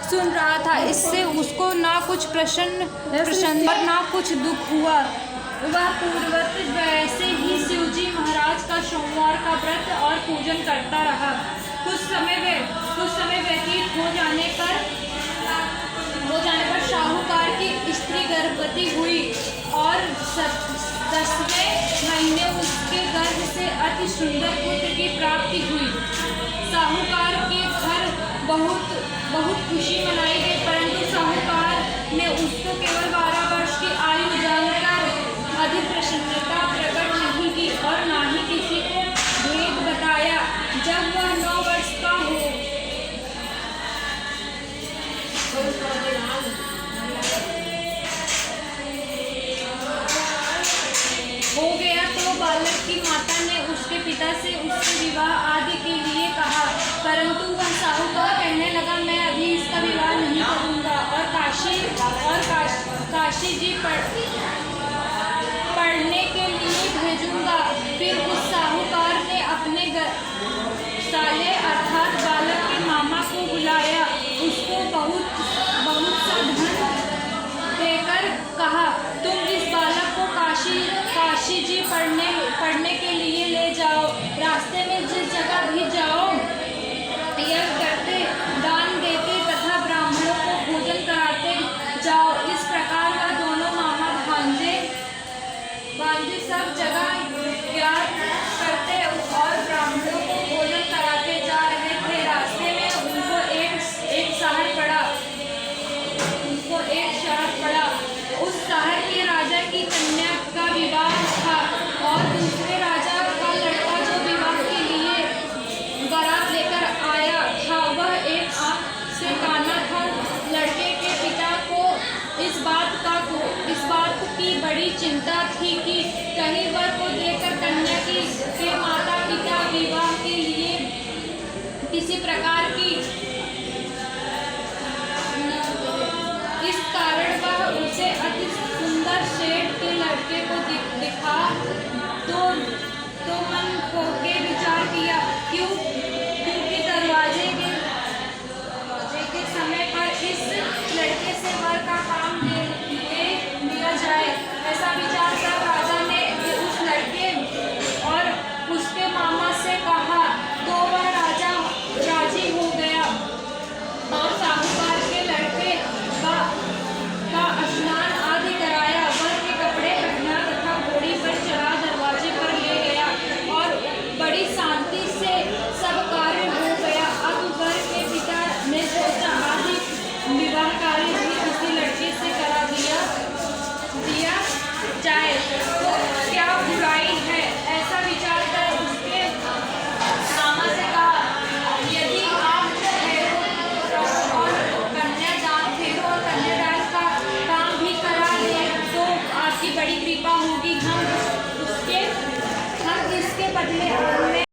सुन रहा था। इससे उसको ना कुछ प्रसन्न और ना कुछ दुख हुआ। वह पूर्ववत वैसे ही शिवजी महाराज का सोमवार का व्रत और पूजन करता रहा। कुछ समय व्यतीत हो जाने पर साहूकार की स्त्री गर्भवती हुई और 10वें महीने उसके गर्भ से अति सुंदर पुत्र की प्राप्ति हुई। साहूकार के घर बहुत खुशी मनाई गई, परंतु साहूकार ने उसको केवल 12 वर्ष की आयु जानकर अधिक प्रसन्नता प्रकट नहीं की और ना ही किसी को भेद बताया। जब वह 9 वर्ष का हो गया तो बालक की माता ने उसके पिता से उसके विवाह आदि के लिए कहा, परंतु वह साहूकार कहने लगा, मैं अभी इसका विवाह नहीं करूँगा और काशी जी पढ़ने के लिए भेजूंगा। फिर उस साहूकार ने अपने साले अर्थात बालक के मामा को बुलाया, उसको बहुत सा धन देकर कहा, तुम इस बालक को काशी जी पढ़ने के लिए ले जाओ। रास्ते में जिस जगह भी जाओ यज्ञ करते, दान देते तथा ब्राह्मणों को भोजन कराते जाओ। इस प्रकार का दोनों मामा भांजे सब जगह याद करते और ब्राह्मणों को भोजन कराते जा रहे थे। रास्ते में उनको एक शहर पड़ा। उस शहर के राजा की कन्या का विवाह था और दूसरे राजा का लड़का जो विवाह के लिए बारात लेकर आया था, वह एक आंख से काना था। लड़के के पिता को इस बात की बड़ी चिंता थी कि कहीं वर को देखकर कन्या के माता पिता विवाह के लिए किसी प्रकार की इस कारण वह उसे अति सुंदर सेठ के लड़के को दिखा तो मन को के विचार किया, क्योंकि दरवाजे के समय पर इस लड़के से वर का काम ले लिया जाए। ऐसा विचार कर राजा ने उस लड़के और उसके मामा से कहा, तो वह राजा राजी हो गया और साहूकार के लड़के का स्नान आदि कराया, वर के कपड़े पहना तथा घोड़ी पर चढ़ा दरवाजे पर ले गया और बड़ी शांति से सब कार्य हो गया। अब वर के पिता ने सोचा, आदि विवाह कार्य भी उसी लड़के से करा दिया जाए तो क्या बुराई है। ऐसा विचार कर उसके मामा से कहा, यदि आप कन्यादान का काम भी करा ले तो आपकी बड़ी कृपा होगी। हम इसके बदले